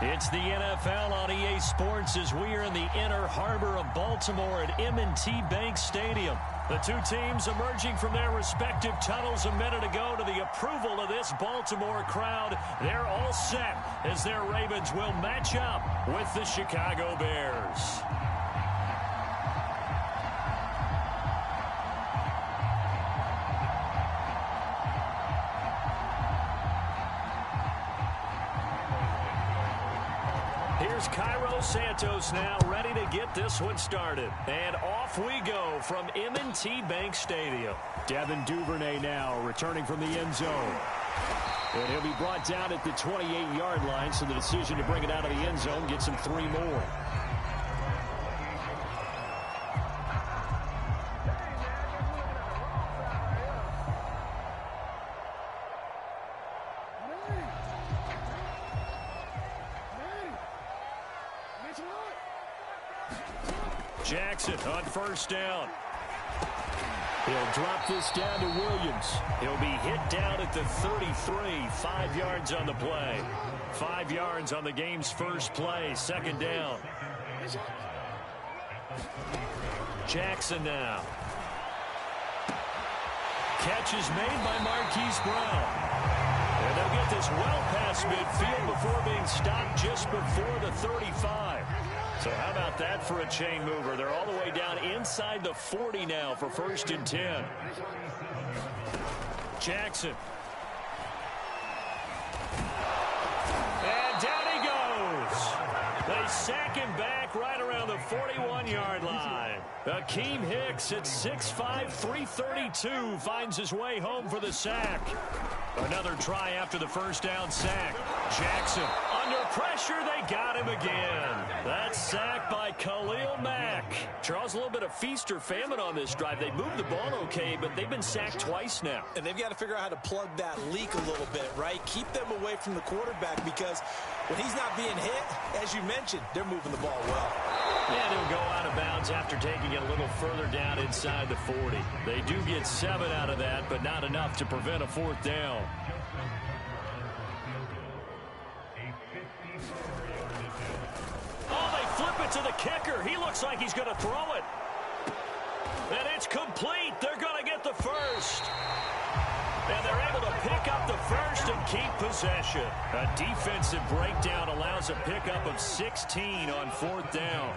It's the NFL on EA Sports as we are in the inner harbor of Baltimore at M&T Bank Stadium. The two teams emerging from their respective tunnels a minute ago to the approval of this Baltimore crowd. They're all set as their Ravens will match up with the Chicago Bears. Here's Cairo Santos now ready to get this one started. And off we go from M&T Bank Stadium. Devin Duvernay now returning from the end zone. And he'll be brought down at the 28-yard line, so the decision to bring it out of the end zone gets him 3 more. Jackson on first down. He'll drop this down to Williams. He'll be hit down at the 33, 5 yards on the play. 5 yards on the game's first play, second down. Jackson now. Catch is made by Marquise Brown. And they'll get this well past midfield before being stopped just before the 35. So how about that for a chain mover? They're all the way down inside the 40 now for 1st and 10. Jackson. And down he goes. They sack him back right around the 41-yard line. Akeem Hicks at 6'5", 332 finds his way home for the sack. Another try after the first down sack. Jackson under pressure. They got him again. That sack by Khalil Mack. Charles, a little bit of feast or famine on this drive. They moved the ball okay, but they've been sacked twice now. And they've got to figure out how to plug that leak a little bit, right? Keep them away from the quarterback because when he's not being hit, as you mentioned, they're moving the ball well. And he'll go out of bounds after taking it a little further down inside the 40. They do get 7 out of that, but not enough to prevent a 4th down. Oh, they flip it to the kicker. He looks like he's going to throw it. And it's complete. They're going to get the first. And they're able to pick up the first and keep possession. A defensive breakdown allows a pickup of 16 on 4th down.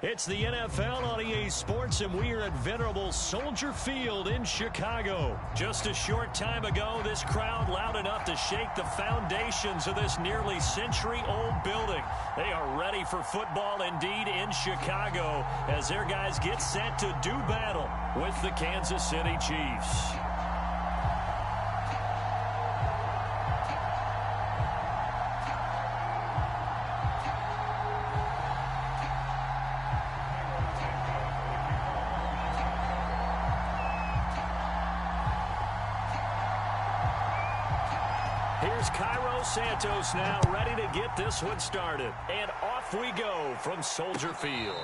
It's the NFL on EA Sports, and we are at venerable Soldier Field in Chicago. Just a short time ago, this crowd loud enough to shake the foundations of this nearly century-old building. They are ready for football indeed in Chicago as their guys get set to do battle with the Kansas City Chiefs. here's Cairo Santos now ready to get this one started. And off we go from Soldier Field.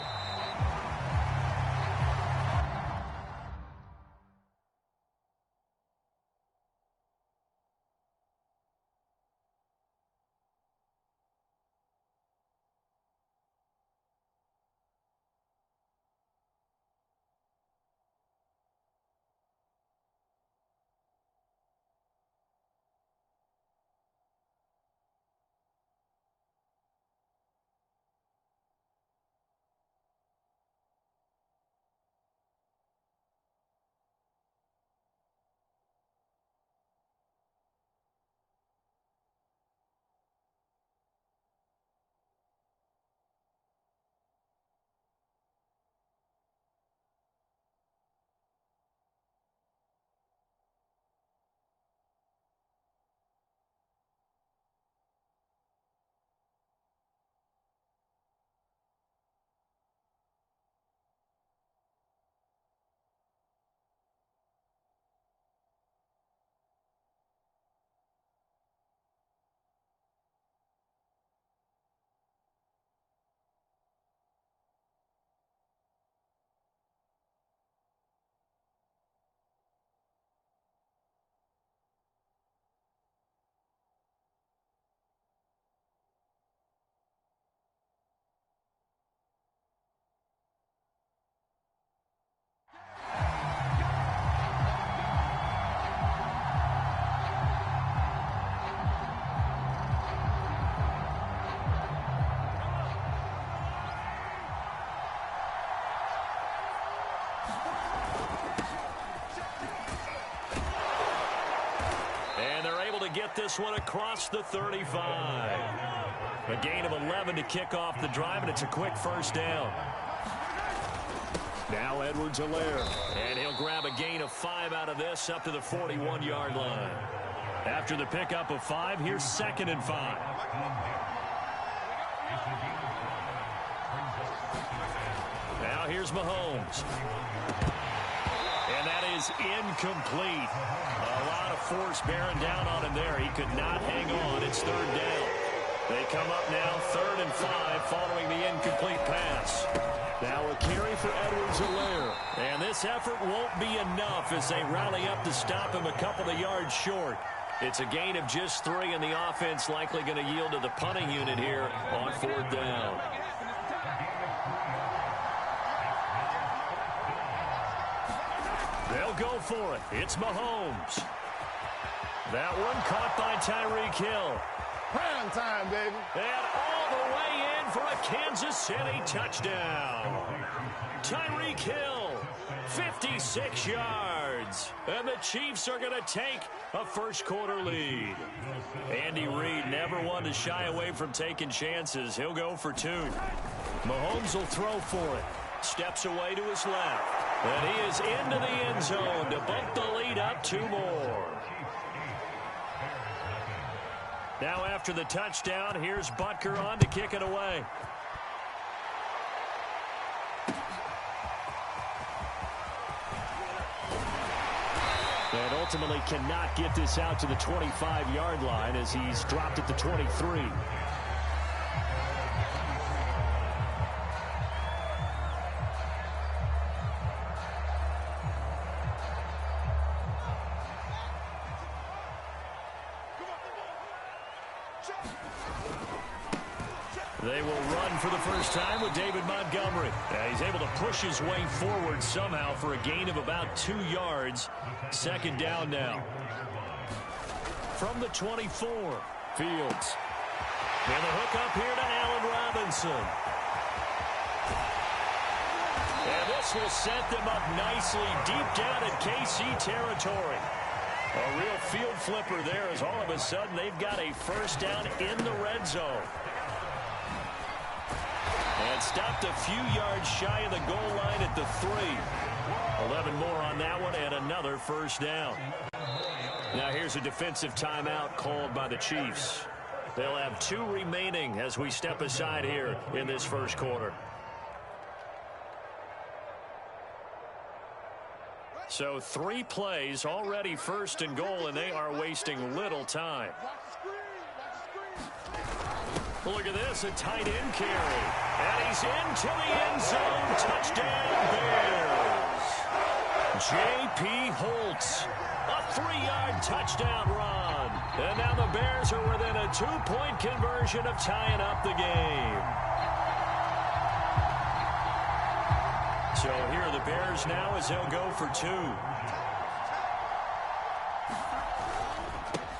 Get this one across the 35. A gain of 11 to kick off the drive, and it's a quick first down. Now Edwards-Helaire, and he'll grab a gain of 5 out of this up to the 41-yard line. After the pickup of 5, here's 2nd and 5. Now here's Mahomes. And that is incomplete. A lot of force bearing down on him there. He could not hang on. It's 3rd down. They come up now 3rd and 5 following the incomplete pass. Now a carry for Edwards-Helaire. And this effort won't be enough as they rally up to stop him a couple of yards short. It's a gain of just 3, and the offense likely going to yield to the punting unit here on 4th down. They'll go for it. It's Mahomes. That one caught by Tyreek Hill. Prime time, baby. And all the way in for a Kansas City touchdown. Tyreek Hill, 56 yards. And the Chiefs are going to take a first-quarter lead. Andy Reid never one to shy away from taking chances. He'll go for 2. Mahomes will throw for it. Steps away to his left. And he is into the end zone to bump the lead up 2 more. Now after the touchdown, here's Butker on to kick it away. And ultimately cannot get this out to the 25-yard line as he's dropped at the 23. They will run for the first time with David Montgomery. He's able to push his way forward somehow for a gain of about 2 yards. 2nd down now. From the 24, Fields. And the hook up here to Allen Robinson. And this will set them up nicely deep down in KC territory. A real field flipper there as all of a sudden they've got a first down in the red zone. And stopped a few yards shy of the goal line at the 3. 11 more on that one and another first down. Now here's a defensive timeout called by the Chiefs. They'll have 2 remaining as we step aside here in this first quarter. So 3 plays already first and goal, and they are wasting little time. Look at this, a tight end carry. And he's into the end zone. Touchdown, Bears. J.P. Holtz, a 3-yard touchdown run. And now the Bears are within a 2-point conversion of tying up the game. So here are the Bears now as they'll go for 2.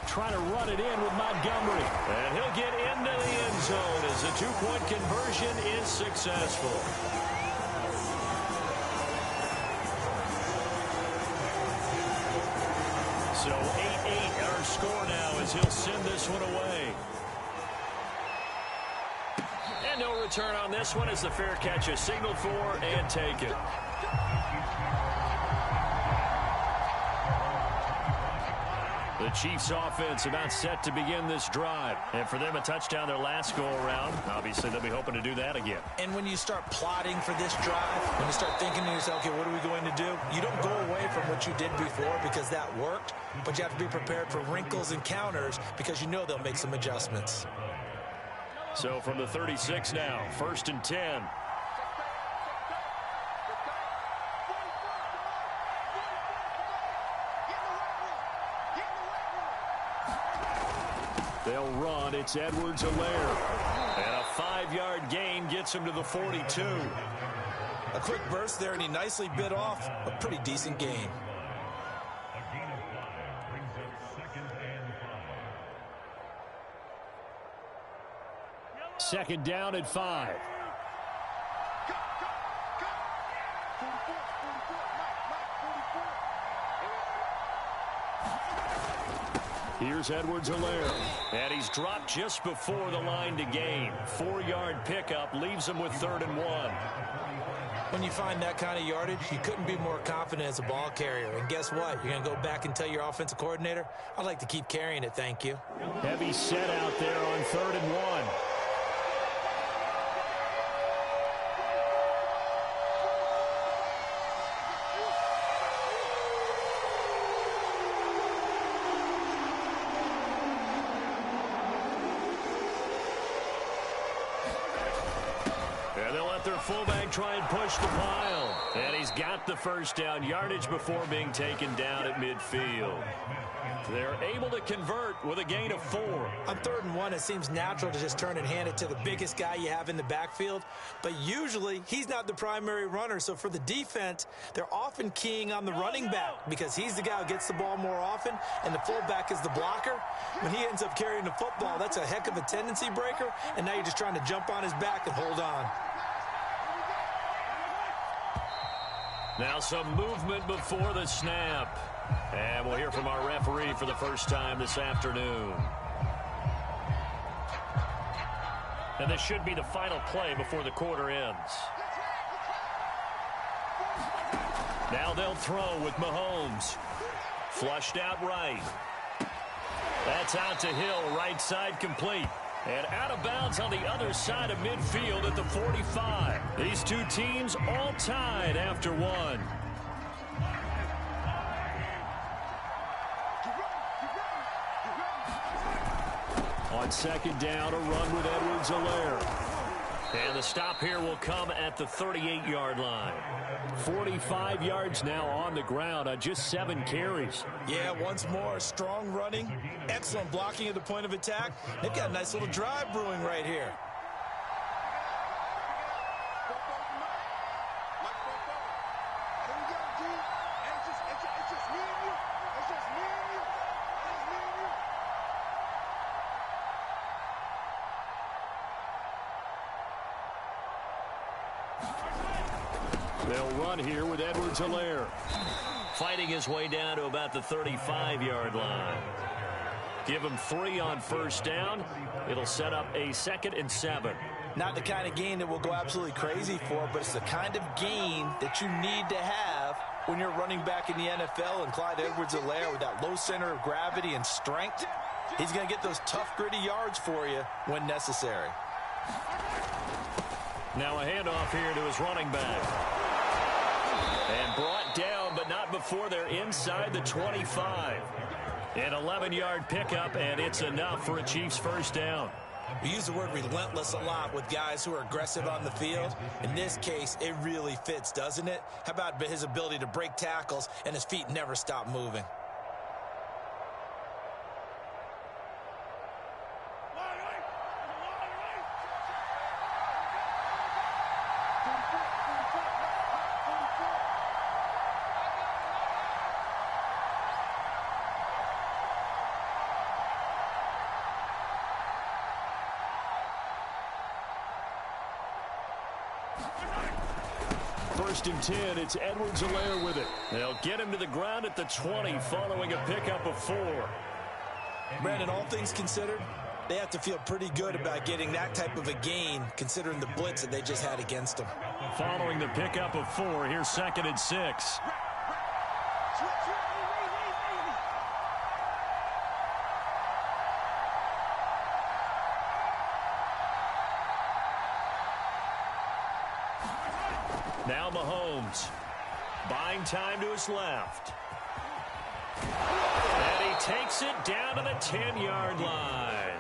Trying to run it in with Montgomery. And he'll get into the end zone as the 2-point conversion is successful. So 8-8 our score now as he'll send this one away. And no return on this one as the fair catch is signaled for and taken. The Chiefs offense about set to begin this drive. And for them, a touchdown their last go-around. Obviously, they'll be hoping to do that again. And when you start plotting for this drive, when you start thinking to yourself, okay, what are we going to do? You don't go away from what you did before because that worked, but you have to be prepared for wrinkles and counters because you know they'll make some adjustments. So from the 36 now, 1st and 10. They'll run. It's Edwards-Helaire. And a 5-yard gain gets him to the 42. A quick burst there, and he nicely bit off a pretty decent gain. Second down at 5. Here's Edwards-Helaire. And he's dropped just before the line to gain. 4-yard pickup leaves him with 3rd and 1. When you find that kind of yardage, you couldn't be more confident as a ball carrier. And guess what? You're going to go back and tell your offensive coordinator, I'd like to keep carrying it, thank you. Heavy set out there on 3rd and 1. Their fullback try and push the pile. And he's got the first down yardage before being taken down at midfield. They're able to convert with a gain of 4. On 3rd and 1, it seems natural to just turn and hand it to the biggest guy you have in the backfield. But usually, he's not the primary runner. So for the defense, they're often keying on the running back because he's the guy who gets the ball more often, and the fullback is the blocker. When he ends up carrying the football, that's a heck of a tendency breaker, and now you're just trying to jump on his back and hold on. Now some movement before the snap. And we'll hear from our referee for the first time this afternoon. And this should be the final play before the quarter ends. Now they'll throw with Mahomes. Flushed out right. That's out to Hill, right side complete. And out of bounds on the other side of midfield at the 45. These two teams all tied after 1. On 2nd down, a run with Edwards-Helaire. And the stop here will come at the 38-yard line. 45 yards now on the ground on just 7 carries. Yeah, once more, strong running, excellent blocking at the point of attack. They've got a nice little drive brewing right here. They'll run here with Edwards-Helaire. Fighting his way down to about the 35-yard line. Give him 3 on 1st down. It'll set up a 2nd and 7. Not the kind of gain that we'll go absolutely crazy for, but it's the kind of gain that you need to have when you're running back in the NFL. And Clyde Edwards-Helaire, with that low center of gravity and strength, he's going to get those tough, gritty yards for you when necessary. Now a handoff here to his running back. And brought down but not before they're inside the 25. An 11-yard pickup, and it's enough for a Chiefs first down. We use the word relentless a lot with guys who are aggressive on the field. In this case, it really fits, doesn't it? How about his ability to break tackles and his feet never stop moving? First and 10, it's Edwards-Helaire with it. They'll get him to the ground at the 20 following a pickup of 4. Brandon, all things considered, they have to feel pretty good about getting that type of a gain considering the blitz that they just had against them. Following the pickup of 4, here's 2nd and 6. Now Mahomes, buying time to his left. And he takes it down to the 10-yard line.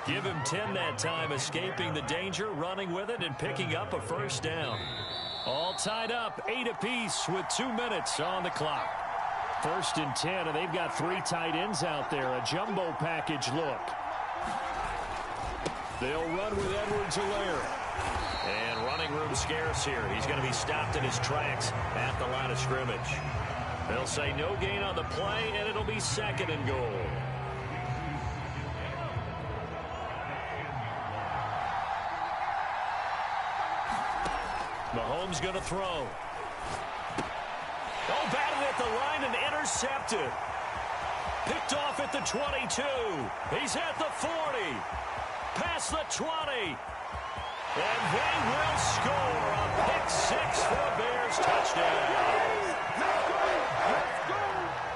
Give him 10 that time, escaping the danger, running with it, and picking up a first down. All tied up, 8 apiece with 2 minutes on the clock. First and 10, and they've got 3 tight ends out there, a jumbo package look. They'll run with Edwards-Helaire. And running room scarce here. He's going to be stopped in his tracks at the line of scrimmage. They'll say no gain on the play, and it'll be 2nd and goal. Mahomes going to throw. Oh, batted at the line and intercepted. Picked off at the 22. He's at the 40. Past the 20. And they will score a pick-6 for a Bears touchdown.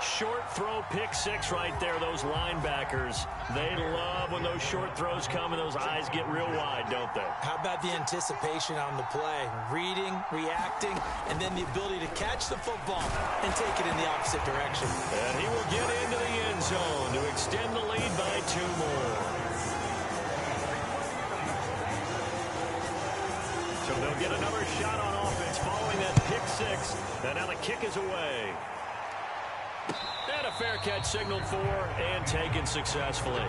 Short throw pick-6 right there, those linebackers. They love when those short throws come and those eyes get real wide, don't they? How about the anticipation on the play? Reading, reacting, and then the ability to catch the football and take it in the opposite direction. And he will get into the end zone to extend the lead by 2 more. So they'll get another shot on offense following that pick-6. And now the kick is away. And a fair catch signaled for and taken successfully.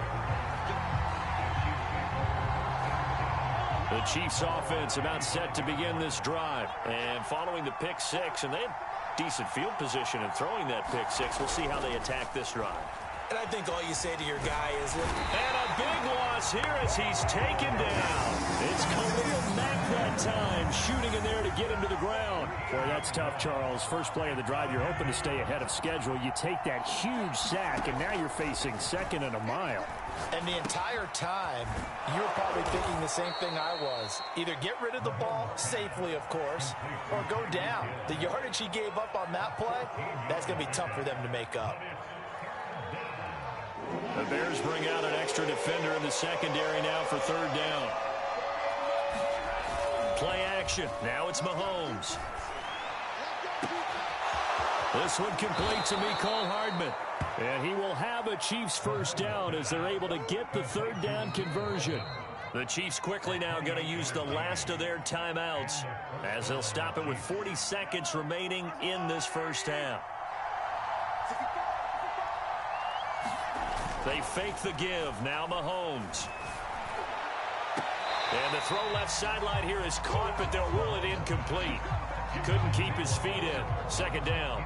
The Chiefs offense about set to begin this drive. And following the pick-6, and they have decent field position in throwing that pick-6. We'll see how they attack this drive. And I think all you say to your guy is, look. And a big loss here as he's taken down. It's Khalil Mack that time, shooting in there to get him to the ground. Boy, that's tough, Charles. First play of the drive, you're hoping to stay ahead of schedule. You take that huge sack, and now you're facing 2nd and a mile. And the entire time, you were probably thinking the same thing I was. Either get rid of the ball safely, of course, or go down. The yardage he gave up on that play, that's going to be tough for them to make up. The Bears bring out an extra defender in the secondary now for 3rd down. Play action. Now it's Mahomes. This one complete to Mecole Hardman. And he will have a Chiefs first down as they're able to get the 3rd down conversion. The Chiefs quickly now going to use the last of their timeouts as they'll stop it with 40 seconds remaining in this first half. They fake the give. Now Mahomes. And the throw left sideline here is caught, but they'll rule it incomplete. Couldn't keep his feet in. 2nd down.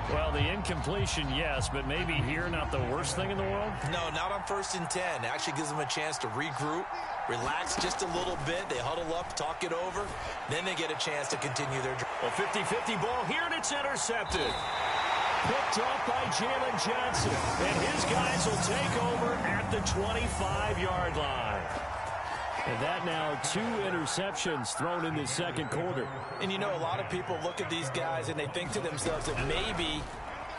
Well, the incompletion, yes, but maybe here not the worst thing in the world? No, not on 1st and 10. It actually gives them a chance to regroup, relax just a little bit. They huddle up, talk it over. Then they get a chance to continue their drive. A 50-50 ball here, and it's intercepted. Picked off by Jalen Johnson. And his guys will take over at the 25-yard line. And that now 2 interceptions thrown in the 2nd quarter. And you know, a lot of people look at these guys and they think to themselves that maybe,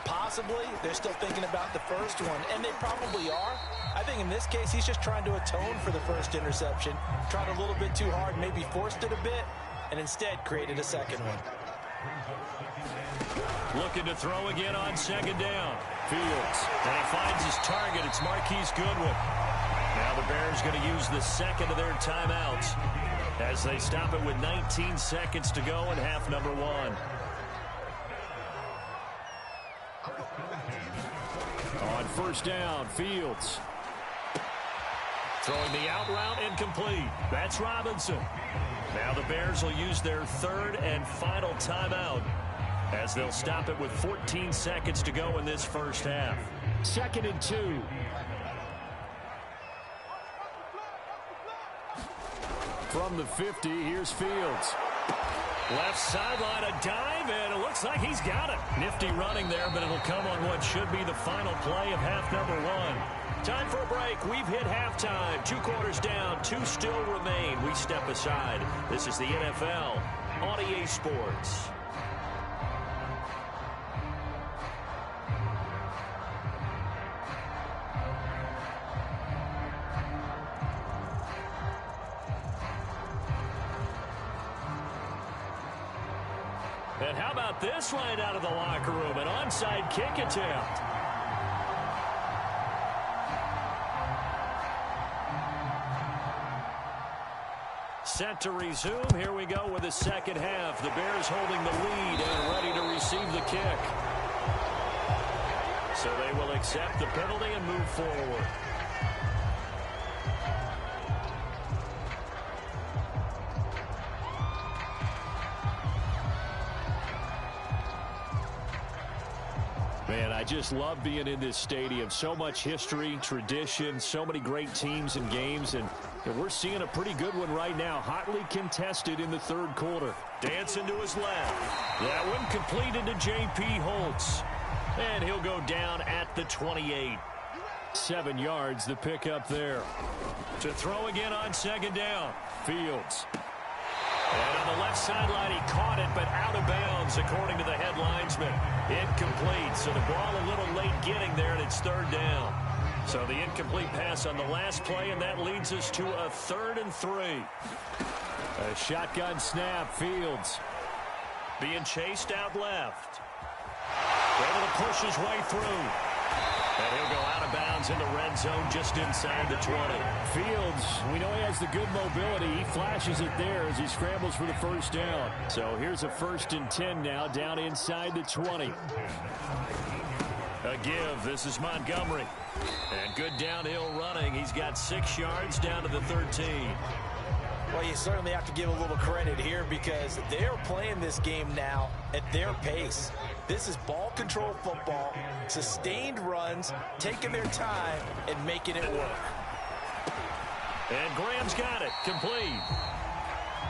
possibly, they're still thinking about the first one. And they probably are. I think in this case, he's just trying to atone for the first interception. Tried a little bit too hard, maybe forced it a bit, and instead created a 2nd one. Looking to throw again on second down. Fields. And he finds his target. It's Marquise Goodwin. Now the Bears going to use the second of their timeouts as they stop it with 19 seconds to go in half number one. On first down, Fields. Throwing the out route incomplete. That's Robinson. Now the Bears will use their third and final timeout as they'll stop it with 14 seconds to go in this first half. 2nd and 2. From the 50, here's Fields. Left sideline, a dive, and it looks like he's got it. Nifty running there, but it'll come on what should be the final play of half number one. Time for a break. We've hit halftime. 2 quarters down, 2 still remain. We step aside. This is the NFL on EA Sports. And how about this right out of the locker room? An onside kick attempt. Set to resume. Here we go with the second half. The Bears holding the lead and ready to receive the kick. So they will accept the penalty and move forward. Man, I just love being in this stadium. So much history, tradition, so many great teams and games, and we're seeing a pretty good one right now. Hotly contested in the third quarter. Dancing to his left. That one completed to J.P. Holtz. And he'll go down at the 28. 7 yards, the pickup there. To throw again on second down. Fields. And on the left sideline, he caught it, but out of bounds, according to the head linesman. Incomplete, so the ball a little late getting there, and it's third down. So the incomplete pass on the last play, and that leads us to a 3rd and 3. A shotgun snap, Fields. Being chased out left. Able to push his way through. And he'll go out of bounds in the red zone just inside the 20. Fields, we know he has the good mobility. He flashes it there as he scrambles for the first down. So here's a 1st and 10 now, down inside the 20. A give. This is Montgomery. And good downhill running. He's got 6 yards down to the 13. Well, you certainly have to give a little credit here because they're playing this game now at their pace. This is ball control football, sustained runs, taking their time, and making it work. And Graham's got it. Complete.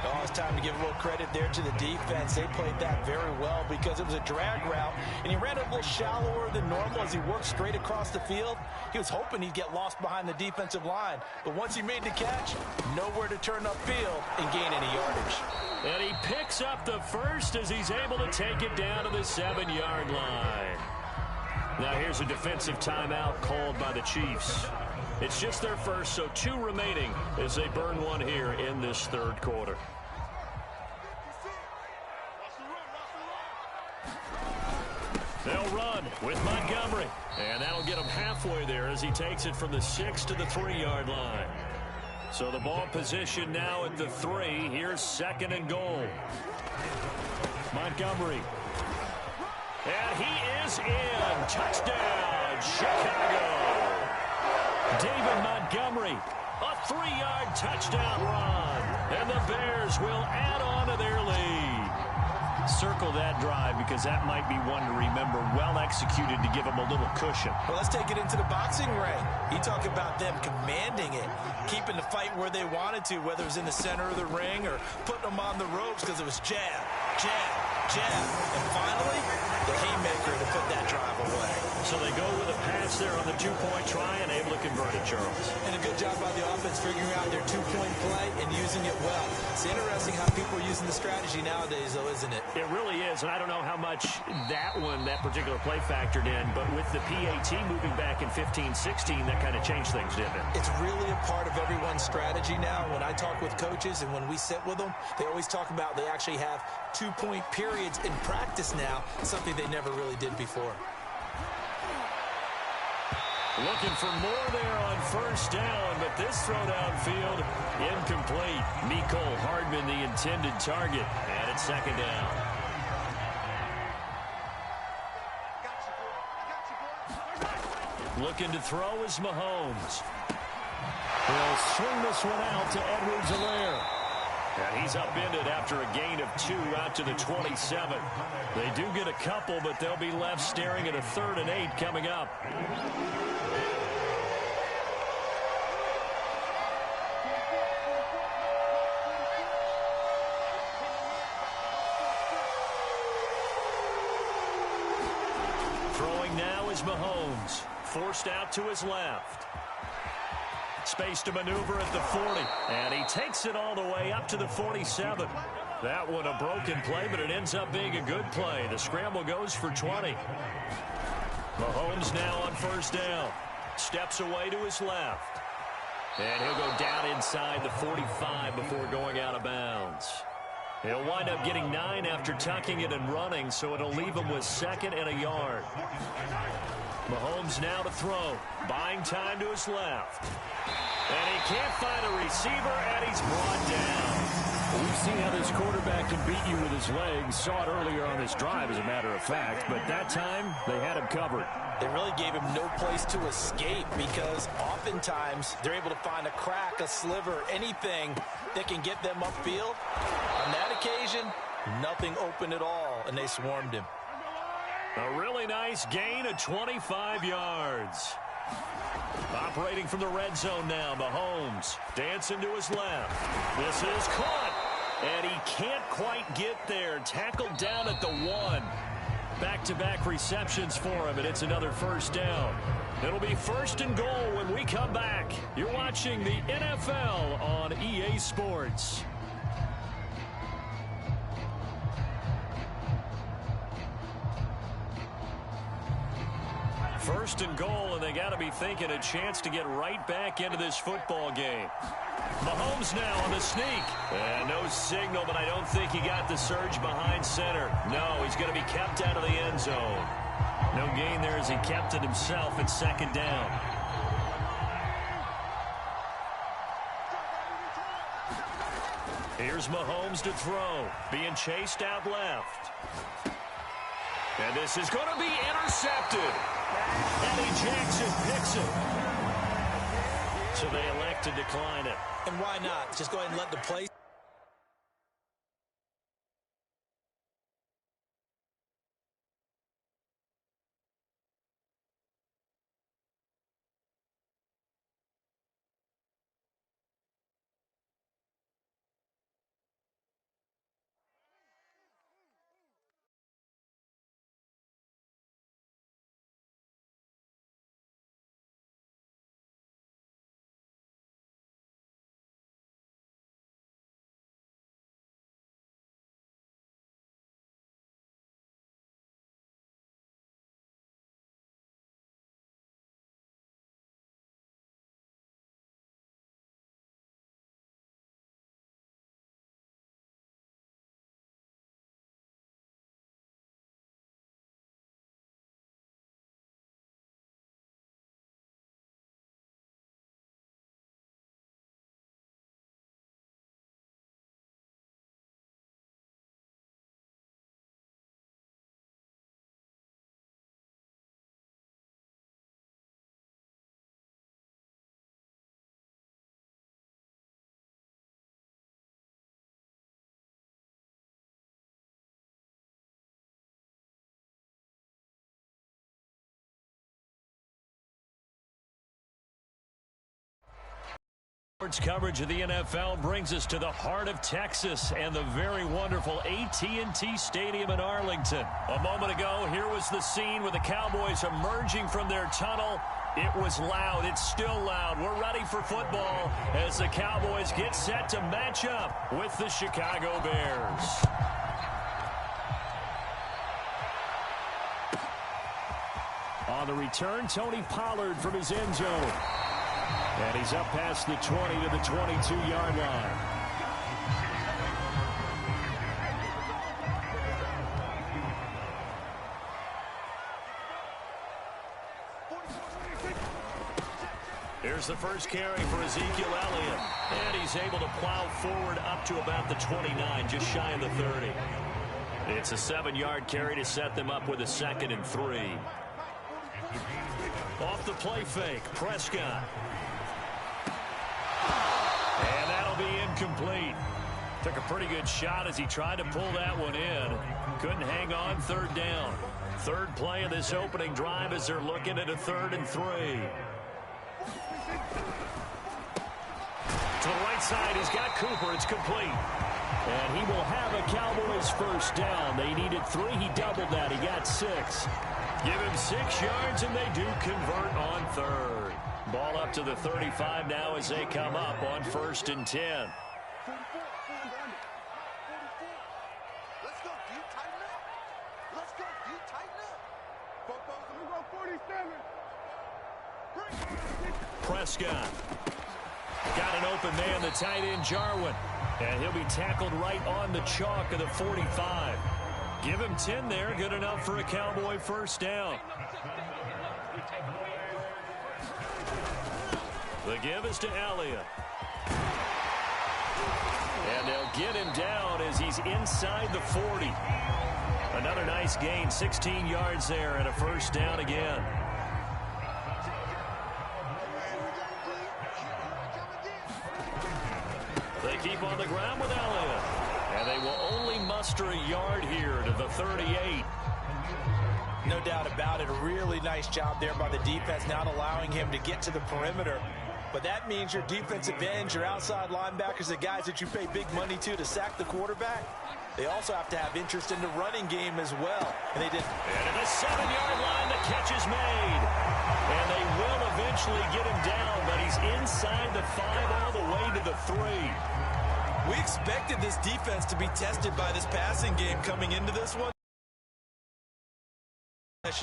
Oh, it's time to give a little credit there to the defense. They played that very well because it was a drag route, and he ran it a little shallower than normal as he worked straight across the field. He was hoping he'd get lost behind the defensive line, but once he made the catch, nowhere to turn upfield and gain any yardage. And he picks up the first as he's able to take it down to the 7-yard line. Now here's a defensive timeout called by the Chiefs. It's just their first, so 2 remaining as they burn one here in this third quarter. They'll run with Montgomery, and that'll get him halfway there as he takes it from the 6 to the 3-yard line. So the ball position now at the 3. Here's 2nd and goal. Montgomery. And he is in. Touchdown, Chicago. David Montgomery, a 3-yard touchdown run. And the Bears will add on to their lead. Circle that drive because that might be one to remember. Well executed to give them a little cushion. Well, let's take it into the boxing ring. You talk about them commanding it, keeping the fight where they wanted to, whether it was in the center of the ring or putting them on the ropes because it was jab, jab, jab. And finally, the haymaker to put that drive away. So they go with a pass there on the 2-point try and able to convert it, Charles. And a good job by the offense figuring out their 2-point play and using it well. It's interesting how people are using the strategy nowadays, though, isn't it? It really is, and I don't know how much that particular play factored in, but with the PAT moving back in 15-16, that kind of changed things, didn't it? It's really a part of everyone's strategy now. When I talk with coaches and when we sit with them, they always talk about they actually have 2-point periods in practice now, something they never really did before. Looking for more there on first down, but this throw downfield incomplete. Mecole Hardman, the intended target, and it's second down. Looking to throw is Mahomes. He'll swing this one out to Edwards-Helaire. And he's upended after a gain of 2 out to the 27. They do get a couple, but they'll be left staring at a 3rd and 8 coming up. Throwing now is Mahomes. Forced out to his left. Space to maneuver at the 40. And he takes it all the way up to the 47. That one a broken play, but it ends up being a good play. The scramble goes for 20. Mahomes now on first down. Steps away to his left. And he'll go down inside the 45 before going out of bounds. He'll wind up getting 9 after tucking it and running, so it'll leave him with 2nd and a yard. Mahomes now to throw. Buying time to his left. And he can't find a receiver, and he's brought down. We've seen how this quarterback can beat you with his legs. Saw it earlier on this drive, as a matter of fact. But that time, they had him covered. They really gave him no place to escape because oftentimes they're able to find a crack, a sliver, anything that can get them upfield. On that occasion, nothing open at all, and they swarmed him. A really nice gain of 25 yards. Operating from the red zone now, Mahomes dancing to his left. This is caught, and he can't quite get there. Tackled down at the 1. Back-to-back receptions for him, and it's another first down. It'll be 1st and goal when we come back. You're watching the NFL on EA Sports. First and goal, and they got to be thinking a chance to get right back into this football game. Mahomes now on the sneak. And no signal, but I don't think he got the surge behind center. No, he's going to be kept out of the end zone. No gain there as he kept it himself at 2nd down. Here's Mahomes to throw. Being chased out left. And this is going to be intercepted. Eddie Jackson picks it. So they elect to decline it. And why not? Just go ahead and let the play. Sports coverage of the NFL brings us to the heart of Texas and the very wonderful AT&T Stadium in Arlington. A moment ago, here was the scene with the Cowboys emerging from their tunnel It was loud. It's still loud. We're ready for football as the Cowboys get set to match up with the Chicago Bears. On the return, Tony Pollard from his end zone. And he's up past the 20 to the 22-yard line. Here's the first carry for Ezekiel Elliott. And he's able to plow forward up to about the 29, just shy of the 30. It's a 7-yard carry to set them up with a 2nd and 3. Off the play fake, Prescott. And that'll be incomplete. Took a pretty good shot as he tried to pull that one in. Couldn't hang on, 3rd down. 3rd play of this opening drive as they're looking at a 3rd and 3. To the right side, he's got Cooper. It's complete. And he will have a Cowboys first down. They needed 3. He doubled that. He got 6. Give him 6 yards, and they do convert on 3rd. Ball up to the 35 now as they come up on 1st and 10. Let's go, deep, tighten up. Let's go, deep, tighten up. Prescott. Got an open man, the tight end, Jarwin. And he'll be tackled right on the chalk of the 45. Give him 10 there. Good enough for a Cowboy first down. The give is to Elliott. And they'll get him down as he's inside the 40. Another nice gain, 16 yards there and a first down again. They keep on the ground with Elliott. And they will only muster a yard here to the 38. No doubt about it. A really nice job there by the defense, not allowing him to get to the perimeter. But that means your defensive ends, your outside linebackers, the guys that you pay big money to sack the quarterback, they also have to have interest in the running game as well. And they did. And at the 7-yard line, the catch is made. And they will eventually get him down, but he's inside the 5 all the way to the 3. We expected this defense to be tested by this passing game coming into this one.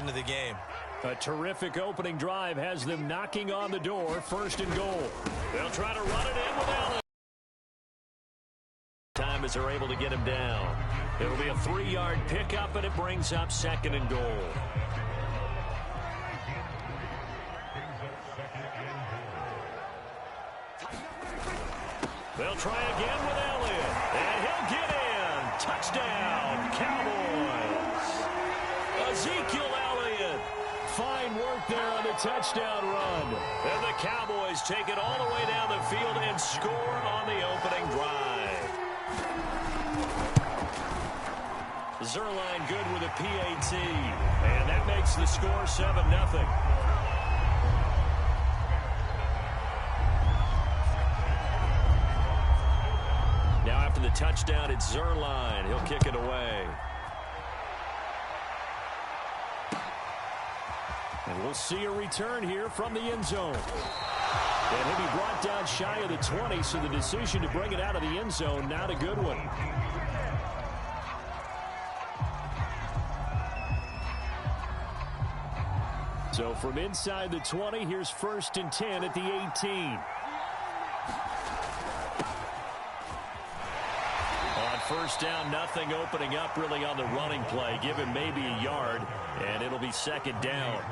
Into the game. A terrific opening drive has them knocking on the door, 1st and goal. They'll try to run it in with Allen. Time as they're able to get him down. It'll be a 3-yard pickup, and it brings up 2nd and goal. They'll try again with Elliott, and he'll get in. Touchdown, Cowboys. Ezekiel Elliott. Fine work there on the touchdown run. And the Cowboys take it all the way down the field and score on the opening drive. Zuerlein good with a PAT, and that makes the score 7-0. Now after the touchdown, it's Zuerlein. He'll kick it away. And we'll see a return here from the end zone. And he'll be brought down shy of the 20, so the decision to bring it out of the end zone, not a good one. So from inside the 20, here's 1st and 10 at the 18. On 1st down, nothing opening up really on the running play. Give him maybe a yard, and it'll be 2nd down.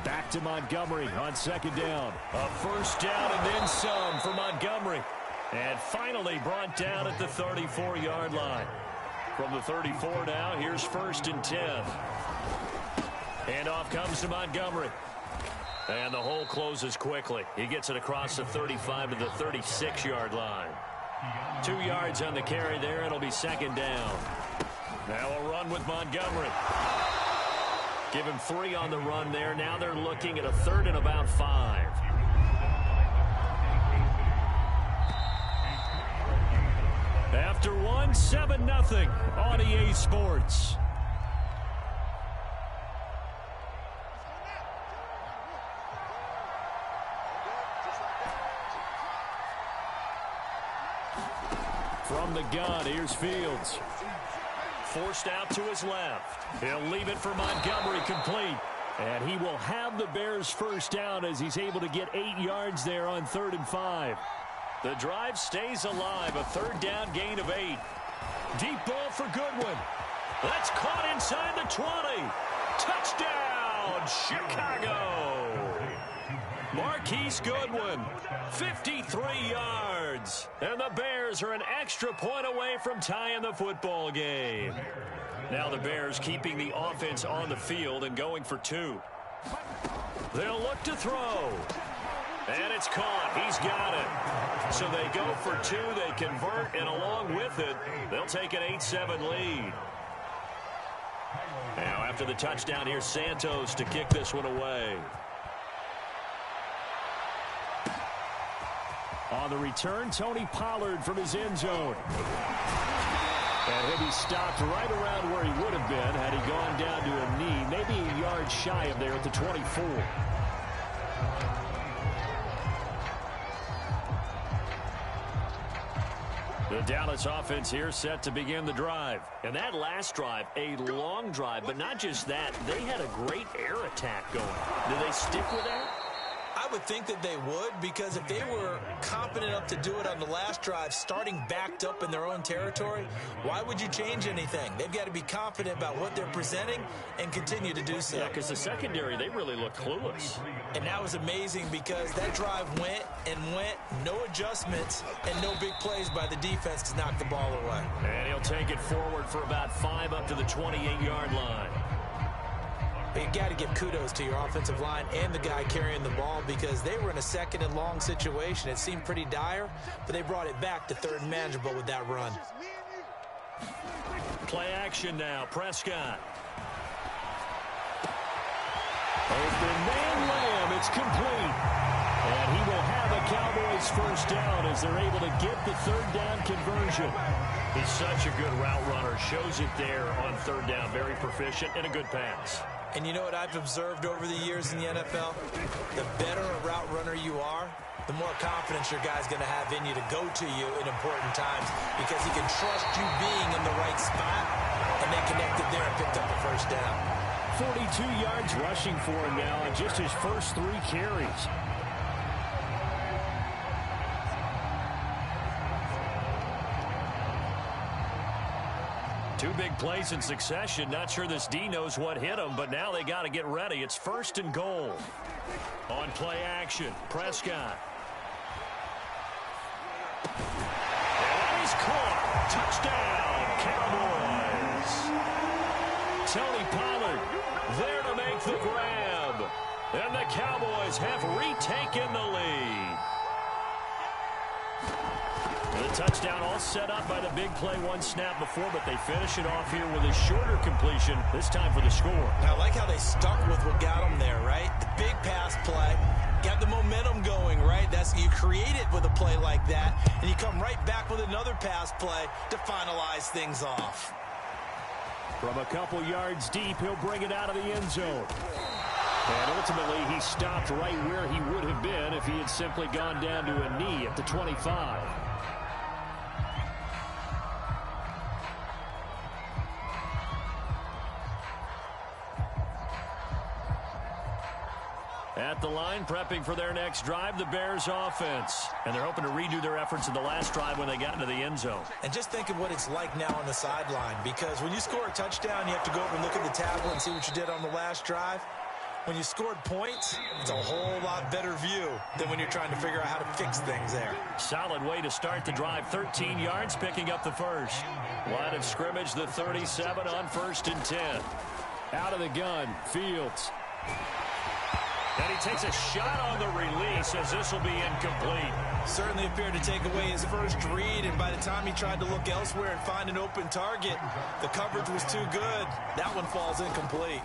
Back to Montgomery on 2nd down. A 1st down and then some for Montgomery. And finally brought down at the 34-yard line. From the 34 now, here's 1st and 10. And off comes to Montgomery. And the hole closes quickly. He gets it across the 35 to the 36-yard line. 2 yards on the carry there. It'll be 2nd down. Now a run with Montgomery. Give him 3 on the run there. Now they're looking at a 3rd and about 5. After 1, 7-0 on EA Sports. From the gun, here's Fields. Forced out to his left. He'll leave it for Montgomery, complete. And he will have the Bears first down as he's able to get 8 yards there on 3rd and 5. The drive stays alive. A 3rd down gain of 8. Deep ball for Goodwin. That's caught inside the 20. Touchdown, Chicago. Marquise Goodwin, 53 yards. And the Bears are an extra point away from tying the football game. Now the Bears keeping the offense on the field and going for 2. They'll look to throw. And it's caught. He's got it. So they go for 2. They convert, and along with it, they'll take an 8-7 lead. Now after the touchdown, here's Santos to kick this one away. On the return, Tony Pollard from his end zone. And he'll be stopped right around where he would have been had he gone down to a knee, maybe a yard shy of there at the 24. The Dallas offense here set to begin the drive. And that last drive, a long drive, but not just that, they had a great air attack going. Do they stick with that? I would think that they would, because if they were confident enough to do it on the last drive, starting backed up in their own territory, why would you change anything? They've got to be confident about what they're presenting and continue to do so. Yeah, because the secondary, they really looked clueless. And that was amazing because that drive went and went, no adjustments, and no big plays by the defense to knock the ball away. And he'll take it forward for about 5 up to the 28-yard line. You got to give kudos to your offensive line and the guy carrying the ball because they were in a 2nd and long situation. It seemed pretty dire, but they brought it back to 3rd and manageable with that run. Play action now. Prescott. Open man Lamb. It's complete. And he will have a Cowboys first down as they're able to get the 3rd down conversion. He's such a good route runner. Shows it there on 3rd down. Very proficient and a good pass. And you know what I've observed over the years in the NFL? The better a route runner you are, the more confidence your guy's going to have in you to go to you in important times because he can trust you being in the right spot, and they connected there and picked up the first down. 42 yards rushing for him now on just his first 3 carries. Two big plays in succession. Not sure this D knows what hit him, but now they got to get ready. It's 1st and goal. On play action, Prescott. And he's caught. Touchdown, Cowboys. Tony Pollard there to make the grab. And the Cowboys have retaken the lead. The touchdown all set up by the big play 1 snap before, but they finish it off here with a shorter completion, this time for the score. I like how they stuck with what got them there, right? The big pass play, got the momentum going, right? You create it with a play like that, and you come right back with another pass play to finalize things off. From a couple yards deep, he'll bring it out of the end zone. And ultimately, he stopped right where he would have been if he had simply gone down to a knee at the 25. At the line, prepping for their next drive, the Bears offense. And they're hoping to redo their efforts in the last drive when they got into the end zone. And just think of what it's like now on the sideline, because when you score a touchdown, you have to go over and look at the tablet and see what you did on the last drive. When you scored points, it's a whole lot better view than when you're trying to figure out how to fix things there. Solid way to start the drive. 13 yards, picking up the first. Line of scrimmage, the 37 on 1st and 10. Out of the gun, Fields. And he takes a shot on the release as this will be incomplete. Certainly appeared to take away his first read, and by the time he tried to look elsewhere and find an open target, the coverage was too good. That one falls incomplete.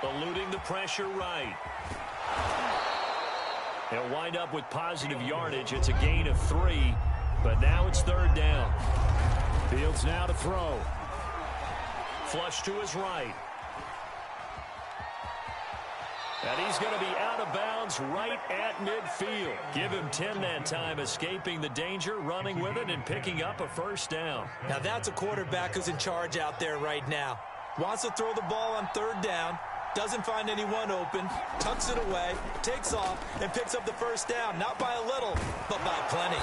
Eluding the pressure right. He'll wind up with positive yardage. It's a gain of 3, but now it's 3rd down. Fields now to throw. Flush to his right. And he's going to be out of bounds right at midfield. Give him 10 that time, escaping the danger, running with it, and picking up a first down. Now that's a quarterback who's in charge out there right now. Wants to throw the ball on third down, doesn't find anyone open, tucks it away, takes off, and picks up the first down. Not by a little, but by plenty.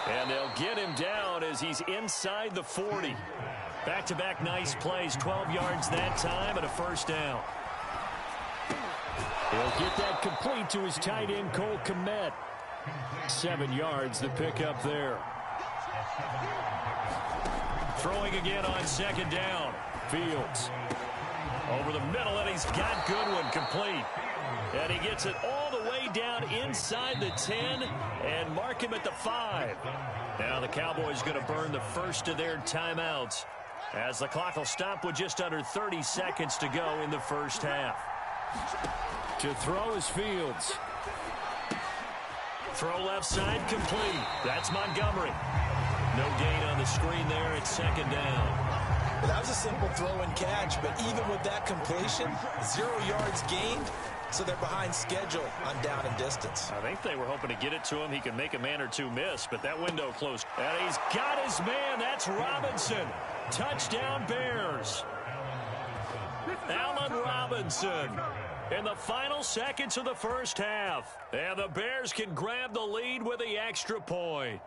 And they'll get him down as he's inside the 40. Back-to-back nice plays, 12 yards that time, and a first down. He'll get that complete to his tight end, Cole Kmet. 7 yards the pickup there. Throwing again on second down. Fields over the middle, and he's got Goodwin complete. And he gets it all the way down inside the 10 and mark him at the 5. Now the Cowboys going to burn the first of their timeouts as the clock will stop with just under 30 seconds to go in the first half. To throw is Fields. Throw left side complete. That's Montgomery. No gain on the screen there at second down. Well, that was a simple throw and catch, but even with that completion, 0 yards gained, so they're behind schedule on down and distance. I think they were hoping to get it to him. He can make a man or two miss, but that window closed. And he's got his man. That's Robinson. Touchdown Bears. Allen Robinson in the final seconds of the first half. And the Bears can grab the lead with the extra point.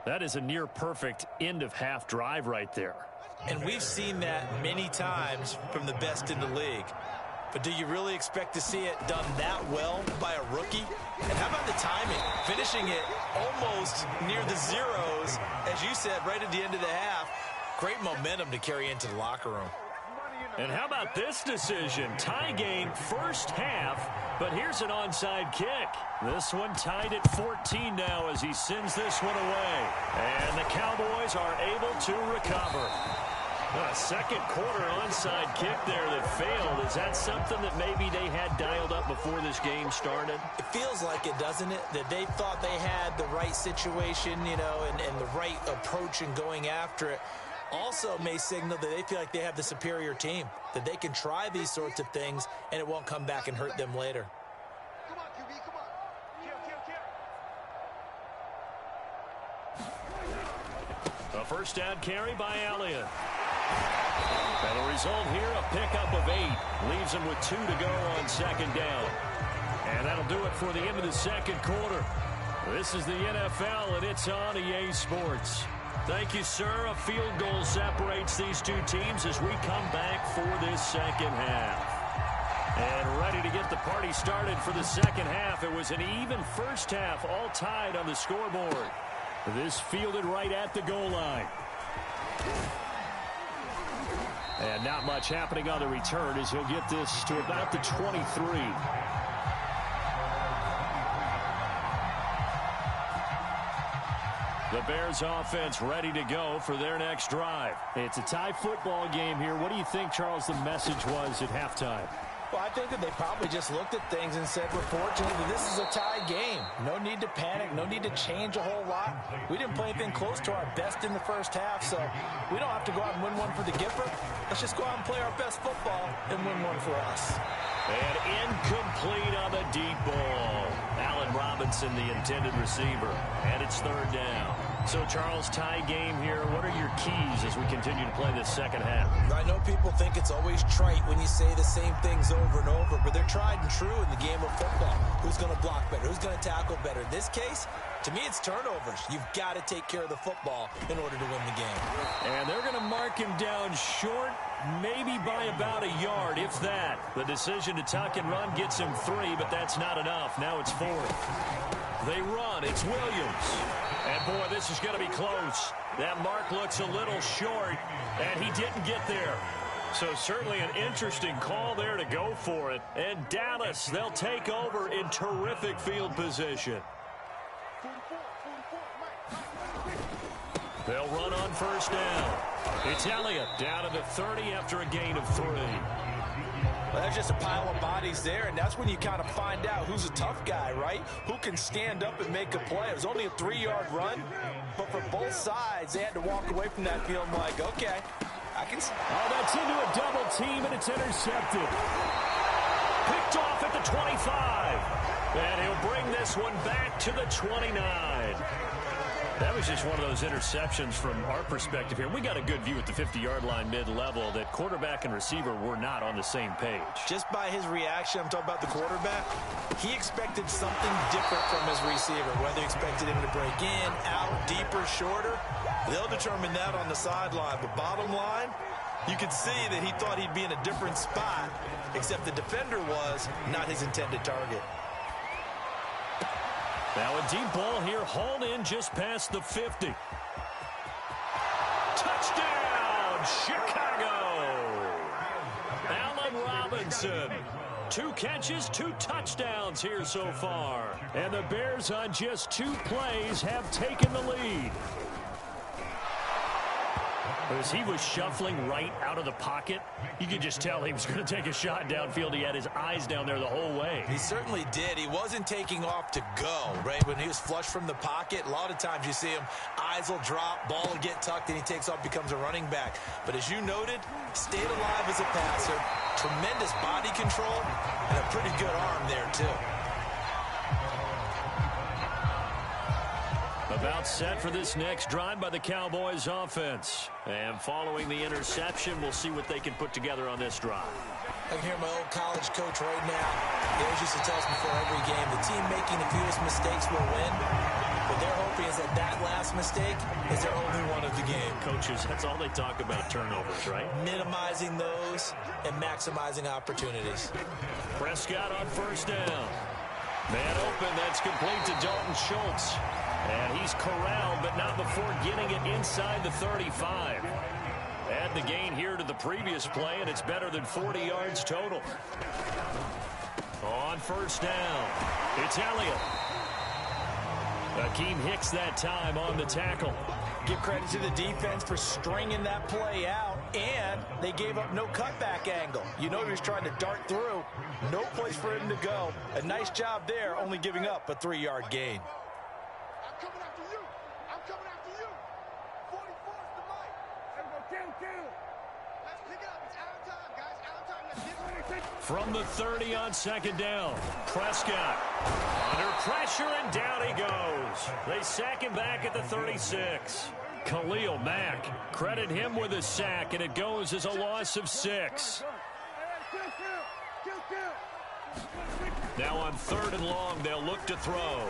That is a near-perfect end-of-half drive right there. And we've seen that many times from the best in the league. But do you really expect to see it done that well by a rookie? And how about the timing? Finishing it almost near the zeros, as you said, right at the end of the half. Great momentum to carry into the locker room. And how about this decision? Tie game first half, but here's an onside kick. This one tied at 14 now as he sends this one away. And the Cowboys are able to recover. A second quarter onside kick there that failed. Is that something that maybe they had dialed up before this game started? It feels like it, doesn't it? That they thought they had the right situation, you know, and the right approach in going after it. Also may signal that they feel like they have the superior team, that they can try these sorts of things and it won't come back and hurt them later. Come on, QB, come on. A first down carry by Elliott. And the result here, a pickup of 8. Leaves him with 2 to go on second down. And that'll do it for the end of the second quarter. This is the NFL, and it's on EA Sports. Thank you, sir. A field goal separates these two teams as we come back for this second half. And ready to get the party started for the second half. It was an even first half, all tied on the scoreboard. This fielded right at the goal line. And not much happening on the return as he'll get this to about the 23. The Bears offense ready to go for their next drive. It's a tie football game here. What do you think, Charles, the message was at halftime? Well, I think that they probably just looked at things and said, we're fortunate that this is a tie game. No need to panic. No need to change a whole lot. We didn't play anything close to our best in the first half, so we don't have to go out and win one for the Gipper. Let's just go out and play our best football and win one for us. And incomplete on the deep ball. Allen Robinson, the intended receiver. And it's third down. So, Charles, tie game here. What are your keys as we continue to play this second half? I know people think it's always trite when you say the same things over and over, but they're tried and true in the game of football. Who's going to block better? Who's going to tackle better? In this case, to me, it's turnovers. You've got to take care of the football in order to win the game. And they're going to mark him down short, maybe by about a yard, if that. The decision to tuck and run gets him 3, but that's not enough. Now it's 4. They run. It's Williams. And, boy, this is going to be close. That mark looks a little short, and he didn't get there. So certainly an interesting call there to go for it. And Dallas, they'll take over in terrific field position. They'll run on first down. It's Elliott down to the 30 after a gain of 3. Well, there's just a pile of bodies there, and that's when you kind of find out who's a tough guy, right? Who can stand up and make a play. It was only a 3-yard run, but for both sides, they had to walk away from that feeling like, okay, I can... Oh, that's into a double team, and it's intercepted. 25. And he'll bring this one back to the 29. That was just one of those interceptions from our perspective here. We got a good view at the 50-yard line mid-level that quarterback and receiver were not on the same page. Just by his reaction, I'm talking about the quarterback, he expected something different from his receiver. Whether he expected him to break in, out, deeper, shorter, they'll determine that on the sideline. But bottom line, you could see that he thought he'd be in a different spot, except the defender was not his intended target. Now a deep ball here, hauled in just past the 50. Touchdown, Chicago! Allen Robinson. 2 catches, 2 touchdowns here so far. And the Bears on just 2 plays have taken the lead. As he was shuffling right out of the pocket, you could just tell he was going to take a shot downfield. He had his eyes down there the whole way. He certainly did. He wasn't taking off to go, right? When he was flush from the pocket, a lot of times you see him, eyes will drop, ball will get tucked, and he takes off, becomes a running back. But as you noted, stayed alive as a passer, tremendous body control, and a pretty good arm there, too. About set for this next drive by the Cowboys offense. And following the interception, we'll see what they can put together on this drive. I can hear my old college coach right now. He always used to tell us before every game, the team making the fewest mistakes will win. What they're hoping is that last mistake is their only one of the game. Coaches, that's all they talk about, turnovers, right? Minimizing those and maximizing opportunities. Prescott on first down. Man open, that's complete to Dalton Schultz. And he's corralled, but not before getting it inside the 35. Add the gain here to the previous play, and it's better than 40 yards total. On first down, it's Elliott. Akeem Hicks that time on the tackle. Give credit to the defense for stringing that play out, and they gave up no cutback angle. You know he was trying to dart through. No place for him to go. A nice job there, only giving up a 3-yard gain. I'm coming after you. I'm coming after you. 44's the mic. Let's pick it up. It's out of time, guys. Out of time. Let's get it. From the 30 on second down, Prescott under pressure, and down he goes. They sack him back at the 36. Khalil Mack, credit him with a sack, and it goes as a loss of 6. Now on 3rd and long, they'll look to throw.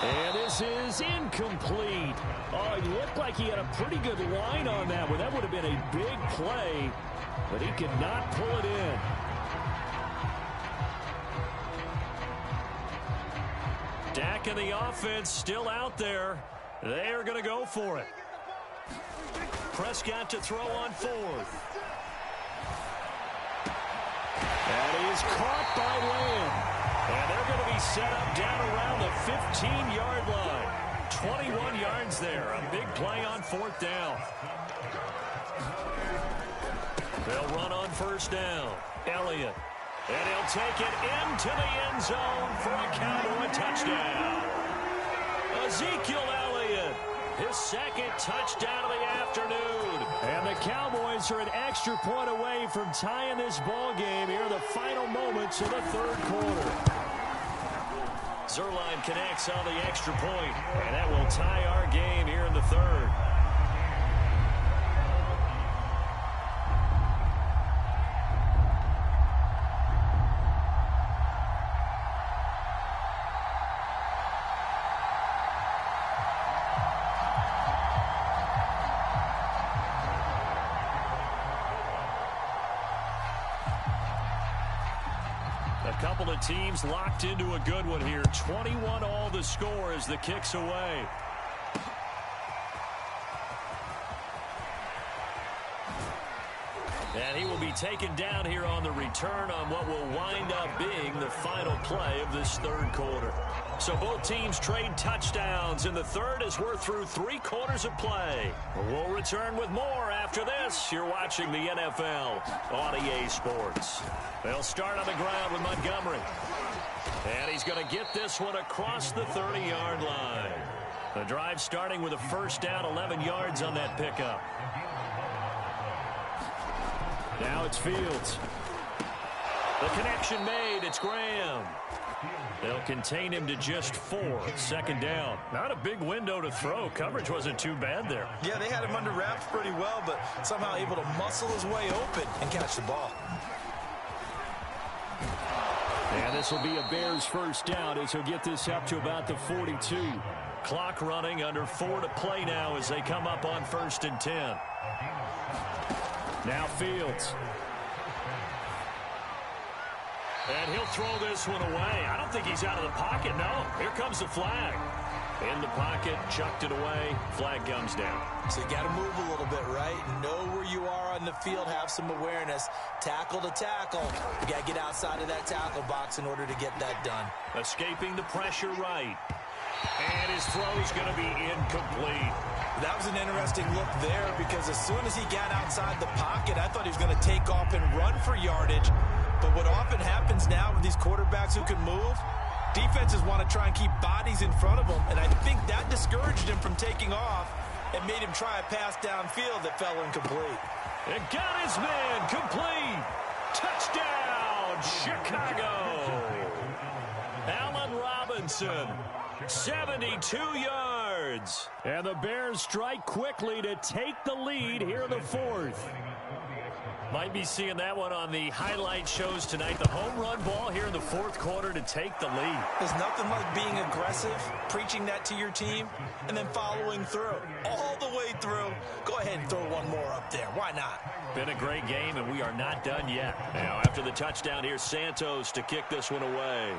And this is incomplete. Oh, it looked like he had a pretty good line on that one. That would have been a big play, but he could not pull it in. Dak and the offense still out there. They are going to go for it. Prescott to throw on 4th. And he is caught by Lamb. And they're going to be set up down around the 15-yard line. 21 yards there. A big play on 4th down. They'll run on first down. Elliott. And he'll take it into the end zone for a Cowboy touchdown. Ezekiel Elliott, his 2nd touchdown of the afternoon. And the Cowboys are an extra point away from tying this ball game here in the final moments of the 3rd quarter. Zuerlein connects on the extra point, and that will tie our game here in the 3rd. Couple of teams locked into a good one here. 21 all the score as the kick's away. And he will be taken down here on the return on what will wind up being the final play of this 3rd quarter. So both teams trade touchdowns in the 3rd as we're through 3 quarters of play. We'll return with more after this. You're watching the NFL on EA Sports. They'll start on the ground with Montgomery. And he's going to get this one across the 30-yard line. The drive starting with a first down, 11 yards on that pickup. Now it's Fields. The connection made. It's Graham. They'll contain him to just 4. Second down. Not a big window to throw. Coverage wasn't too bad there. Yeah, they had him under wraps pretty well, but somehow able to muscle his way open and catch the ball. And this will be a Bears first down as he'll get this up to about the 42. Clock running, under 4 to play now as they come up on 1st and 10. Now Fields. And he'll throw this one away. I don't think he's out of the pocket, no. Here comes the flag. In the pocket, chucked it away. Flag comes down. So you got to move a little bit, right? Know where you are on the field, have some awareness. Tackle to tackle. You got to get outside of that tackle box in order to get that done. Escaping the pressure right. And his throw's going to be incomplete. That was an interesting look there because as soon as he got outside the pocket, I thought he was going to take off and run for yardage. But what often happens now with these quarterbacks who can move, defenses want to try and keep bodies in front of them, and I think that discouraged him from taking off and made him try a pass downfield that fell incomplete. It got his man complete. Touchdown, Chicago. Allen Robinson, 72 yards. And the Bears strike quickly to take the lead here in the 4th. Might be seeing that one on the highlight shows tonight. The home run ball here in the 4th quarter to take the lead. There's nothing like being aggressive, preaching that to your team, and then following through. All the way through. Go ahead and throw one more up there. Why not? Been a great game, and we are not done yet. Now, after the touchdown, here's Santos to kick this one away.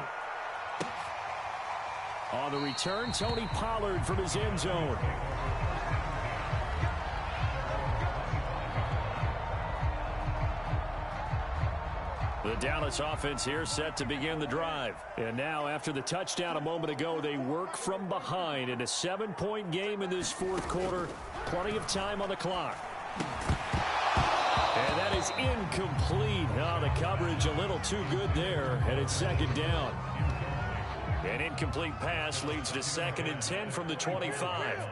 On the return, Tony Pollard from his end zone. The Dallas offense here set to begin the drive. And now, after the touchdown a moment ago, they work from behind in a 7-point game in this 4th quarter. Plenty of time on the clock. And that is incomplete. Oh, the coverage a little too good there, and it's 2nd down. An incomplete pass leads to 2nd and 10 from the 25.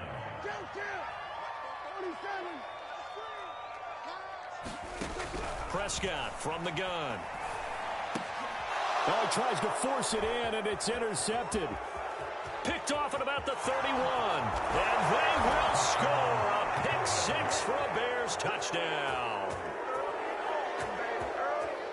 Prescott from the gun. Oh, he tries to force it in, and it's intercepted. Picked off at about the 31. And they will score a pick 6 for a Bears touchdown.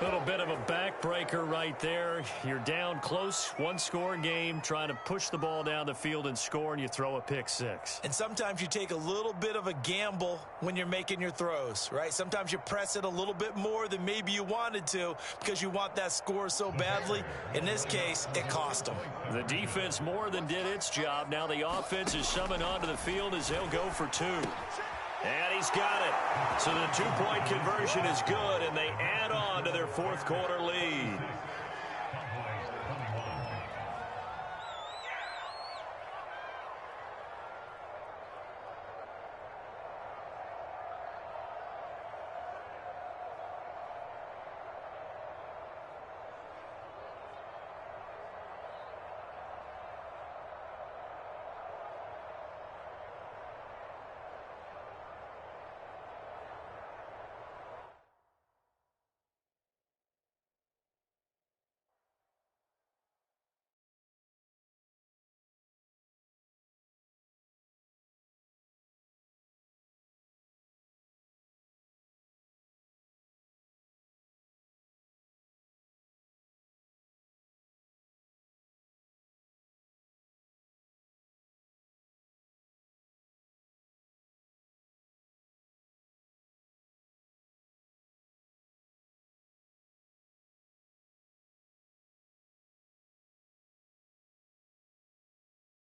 Little bit of a backbreaker right there. You're down close, 1-score game, trying to push the ball down the field and score, and you throw a pick 6. And sometimes you take a little bit of a gamble when you're making your throws, right? Sometimes you press it a little bit more than maybe you wanted to because you want that score so badly. In this case, it cost them. The defense more than did its job. Now the offense is summoned onto the field as they'll go for 2. And he's got it. So the 2-point conversion is good, and they add on to their 4th quarter lead.